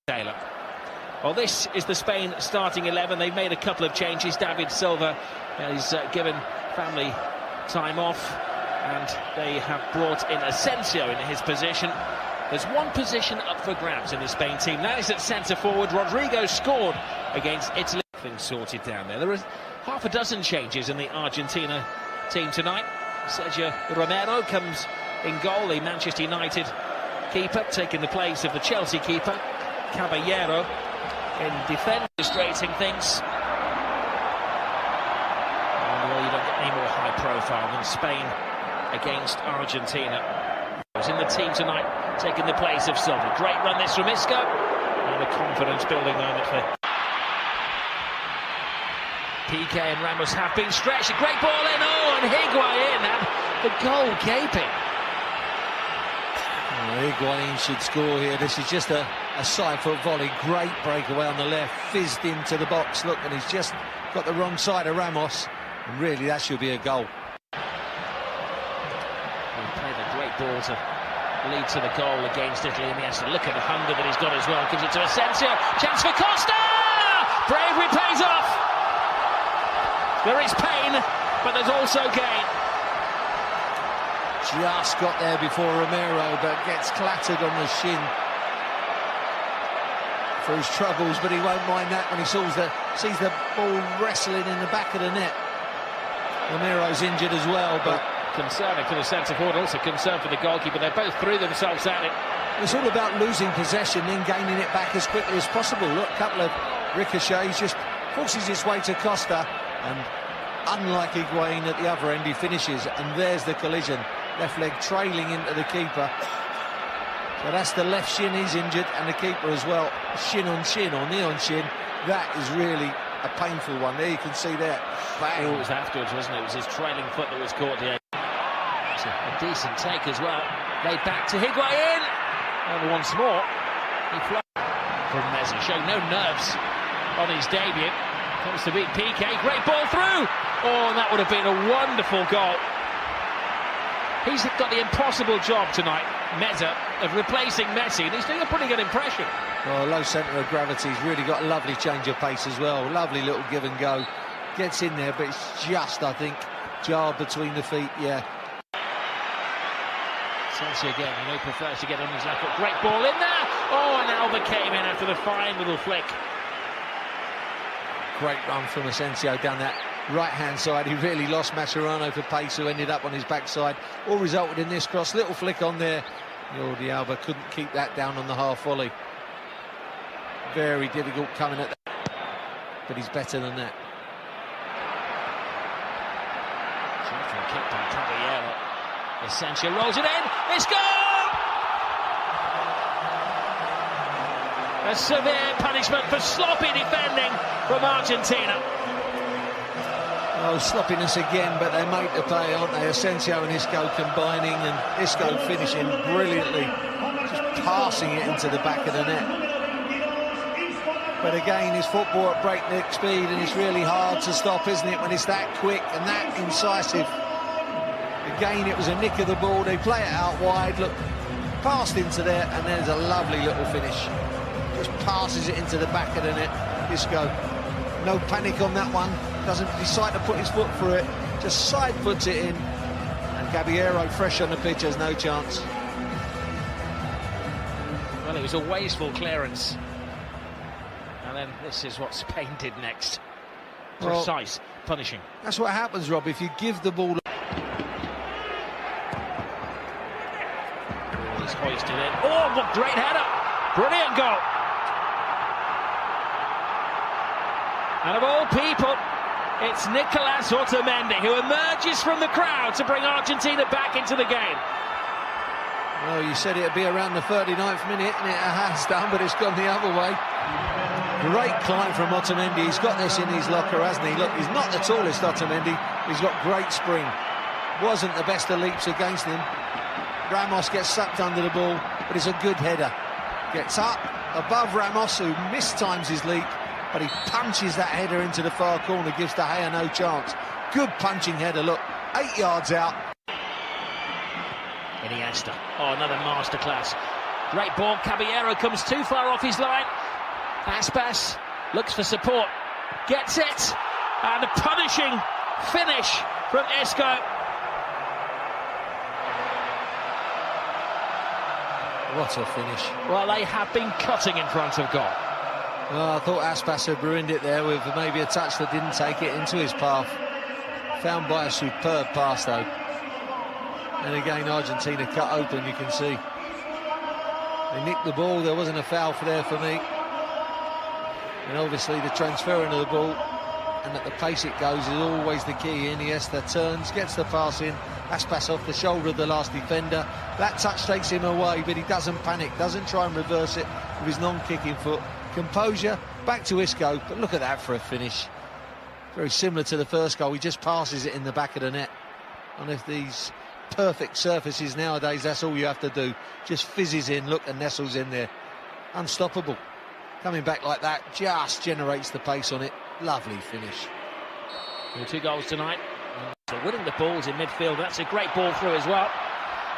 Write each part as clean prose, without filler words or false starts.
Taylor. Well, this is the Spain starting 11. They've made a couple of changes. David Silva is given family time off, and they have brought in Asensio in his position. There's one position up for grabs in the Spain team. That is at centre-forward. Rodrigo scored against Italy. Things sorted down there. There are half a dozen changes in the Argentina team tonight. Sergio Romero comes in goal, the Manchester United keeper, taking the place of the Chelsea keeper. Caballero in defence, illustrating things. Well, you don't get any more high profile than Spain against Argentina. Who's in the team tonight, taking the place of Silva. Great run this from Isco, and a confidence-building moment for PK and Ramos have been stretched. A great ball in, and Higuain had the goal gaping. Higuain should score here. This is just a side-foot volley. Great breakaway on the left, fizzed into the box. Look, and he's just got the wrong side of Ramos. And really, that should be a goal. He played a great ball to lead to the goal against Italy, and he has to look at the hunger that he's got as well. Gives it to Asensio. Chance for Costa! Bravery pays off. There is pain, but there's also gain. Just got there before Romero, but gets clattered on the shin for his troubles, but he won't mind that when he sees the ball wrestling in the back of the net. Romero's injured as well, but concerning for the centre-forward, also concerned for the goalkeeper. They both threw themselves at it. It's all about losing possession, then gaining it back as quickly as possible. Look, a couple of ricochets, just forces his way to Costa, and unlike Higuain at the other end, he finishes, and there's the collision. Left leg trailing into the keeper. So that's the left shin, he's injured, and the keeper as well. Shin on shin, or knee on shin. That is really a painful one. There you can see that. Bang. Oh, it was afterwards, wasn't it? It was his trailing foot that was caught there. It's a decent take as well. Laid back to Higuain. And once more, he flies from Messi, showing no nerves on his debut. Comes to beat PK. Great ball through. Oh, and that would have been a wonderful goal. He's got the impossible job tonight, Meza, of replacing Messi, and he's doing a pretty good impression. Oh, low centre of gravity. He's really got a lovely change of pace as well. Lovely little give and go. Gets in there, but it's just, I think, jarred between the feet, yeah. Messi again, he prefers to get on his left foot. Great ball in there. Oh, and Alba came in after the fine little flick. Great run from Asensio down that right-hand side. He really lost Mascherano for pace, who ended up on his backside. All resulted in this cross. Little flick on there. Jordi Alba couldn't keep that down on the half volley. Very difficult coming at that, but he's better than that. Kick by Caballero. Asensio rolls it in. It's goal! A severe punishment for sloppy defending from Argentina. Oh, sloppiness again, but they make the pay, aren't they? Asensio and Isco combining, and Isco finishing brilliantly, just passing it into the back of the net. But again, it's football at breakneck speed, and it's really hard to stop, isn't it, when it's that quick and that incisive. Again, it was a nick of the ball. They play it out wide. Look, passed into there, and there's a lovely little finish. Just passes it into the back of the net. Isco, no panic on that one. Doesn't decide to put his foot through it. Just side puts it in. And Caballero, fresh on the pitch, has no chance. Well, it was a wasteful clearance. And then this is what Spain did next. Precise, punishing. That's what happens, Rob, if you give the ball. He's hoisted in. Oh, what great header! Brilliant goal! And of all people, it's Nicolas Otamendi who emerges from the crowd to bring Argentina back into the game. Well, you said it'd be around the 39th minute, and it has done, but it's gone the other way. Great climb from Otamendi. He's got this in his locker, hasn't he? Look, he's not the tallest, Otamendi. He's got great spring. Wasn't the best of leaps against him. Ramos gets sucked under the ball, but it's a good header. Gets up above Ramos, who mistimes his leap, but he punches that header into the far corner, gives De Gea no chance. Good punching header, look, 8 yards out. Iniesta, oh, another masterclass Great ball, Caballero comes too far off his line. Aspas looks for support, gets it, and a punishing finish from Isco. What a finish. Well, they have been cutting in front of goal. Well, I thought Aspas had ruined it there with maybe a touch that didn't take it into his path. Found by a superb pass, though. And again, Argentina cut open, you can see. They nicked the ball, there wasn't a foul there for me. And obviously the transferring of the ball and at the pace it goes is always the key. Iniesta turns, gets the pass in, Aspas off the shoulder of the last defender. That touch takes him away, but he doesn't panic, doesn't try and reverse it with his non-kicking foot. Composure, back to Isco, but look at that for a finish. Very similar to the first goal, he just passes it in the back of the net. And if these perfect surfaces nowadays, that's all you have to do. Just fizzes in, look, and nestles in there. Unstoppable. Coming back like that just generates the pace on it. Lovely finish. 2 goals tonight. So winning the balls in midfield, that's a great ball through as well.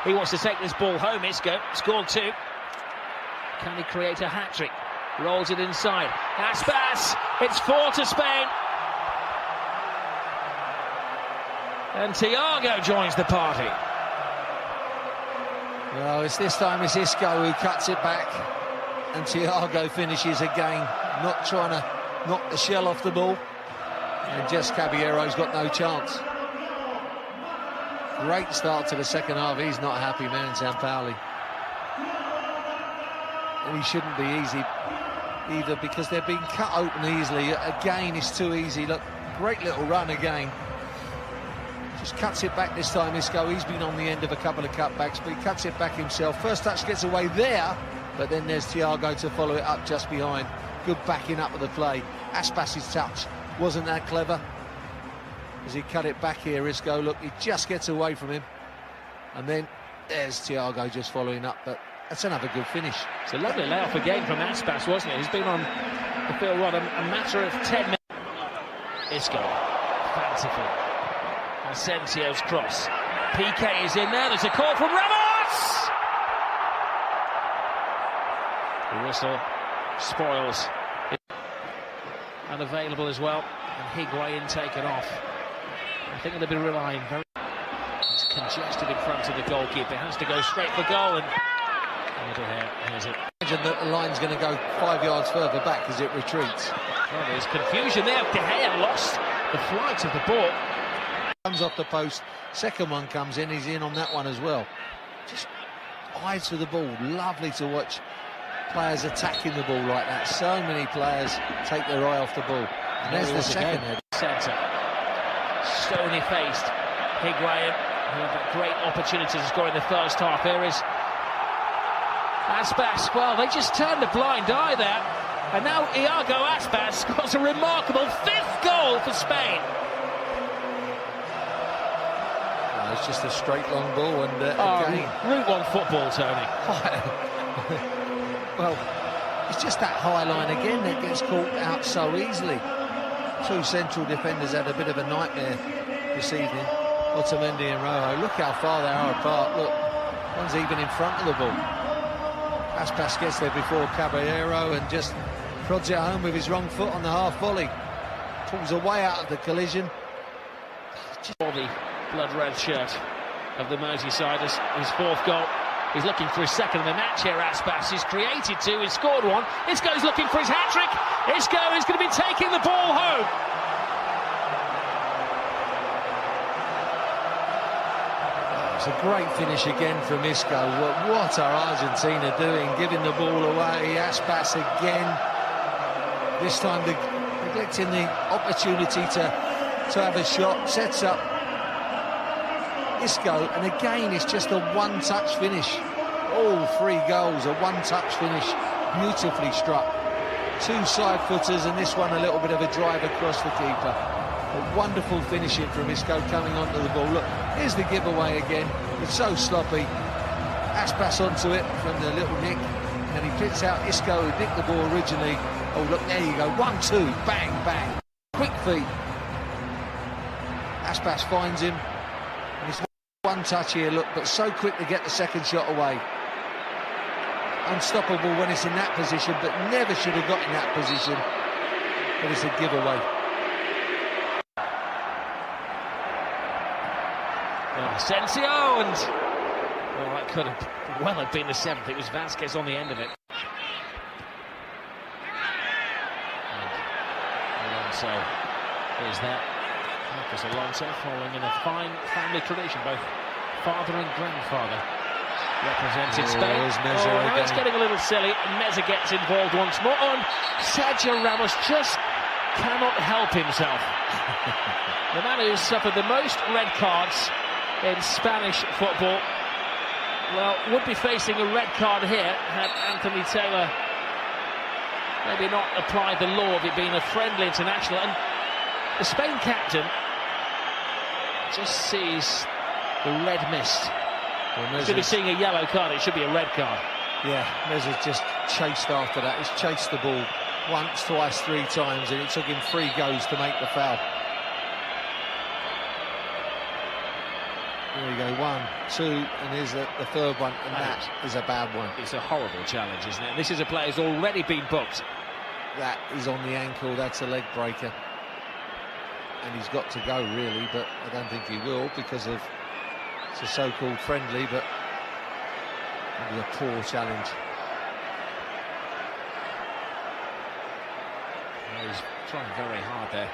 He wants to take this ball home, Isco. Scored 2. Can he create a hat-trick? Rolls it inside. Aspas, it's 4 to Spain. And Thiago joins the party. Well, this time it's Isco who cuts it back. And Thiago finishes again, not trying to knock the shell off the ball. And just Caballero's got no chance. Great start to the second half. He's not happy, man, Sampaoli. And he shouldn't be easy either, because they're being cut open easily. Again, it's too easy. Look, great little run again. Just cuts it back this time, Isco. He's been on the end of a couple of cutbacks, but he cuts it back himself. First touch gets away there, but then there's Thiago to follow it up just behind. Good backing up of the play. Aspas's touch wasn't that clever. As he cut it back here, Isco, look, he just gets away from him. And then there's Thiago just following up, but that's another good finish. It's a lovely layoff again from Aspas, wasn't it? He's been on the field run a matter of 10 minutes. Isco, fanciful. Asensio's cross. PK is in there, there's a call from Ramos! The whistle spoils. Unavailable as well, and Higuain taken off. I think they'll be relying very... It's congested in front of the goalkeeper, has to go straight for goal, and... Here's it. Imagine that the line's going to go 5 yards further back as it retreats. Well, there's confusion there. De Gea lost the flight of the ball. Comes off the post, second one comes in, he's in on that one as well. Just eyes for the ball, lovely to watch players attacking the ball like that. So many players take their eye off the ball. And there's the second head. Centre, stony-faced Higuain, who had that great opportunity to score in the first half. Here is Aspas. Well, they just turned a blind eye there, and now Iago Aspas scores a remarkable 5th goal for Spain. It's just a straight long ball, and again, Route 1 football, Tony. Well, it's just that high line again that gets caught out so easily. 2 central defenders had a bit of a nightmare this evening, Otamendi and Rojo. Look how far they are apart. Look, one's even in front of the ball. Aspas gets there before Caballero and just prods it home with his wrong foot on the half volley. Pulls away out of the collision. The blood-red shirt of the Merseysiders, his 4th goal. He's looking for his second of the match here. Aspas is created 2, he's scored 1. Isco's looking for his hat-trick. Isco is going to be taking the ball home. It's a great finish again from Isco. What are Argentina doing? Giving the ball away. Aspas again. This time neglecting the opportunity to have a shot. Sets up Isco, and again it's just a one-touch finish. All 3 goals, a one-touch finish, beautifully struck. 2 side footers, and this one a little bit of a drive across the keeper. A wonderful finishing from Isco coming onto the ball. Look, here's the giveaway again. It's so sloppy. Aspas onto it from the little nick, and he picks out Isco, who nicked the ball originally. Oh, look, there you go. 1-2, bang, bang. Quick feet. Aspas finds him. And it's one touch here, look, but so quick to get the second shot away. unstoppable when it's in that position, but never should have got in that position. But it's a giveaway. Asensio, and that could have well have been the 7th. It was Vasquez on the end of it. And Alonso is there. Marcus Alonso following in a fine family tradition, both father and grandfather represented Spain. Now it's getting a little silly, and Messi gets involved once more. And Sergio Ramos just cannot help himself. The man who's suffered the most red cards in Spanish football, well, would be facing a red card here had Anthony Taylor maybe not applied the law of it being a friendly international. And the Spain captain just sees the red mist. Well, should be seeing a yellow card. It should be a red card. Yeah, Messi just chased after that. He's chased the ball once, twice, 3 times, and it took him 3 goes to make the foul. There you go, 1, 2, and here's the 3rd one, and that is a bad one. It's a horrible challenge, isn't it? And this is a player who's already been booked. That is on the ankle, that's a leg breaker. And he's got to go, really, but I don't think he will because of it's a so-called friendly, but it'll be a poor challenge. He's trying very hard there.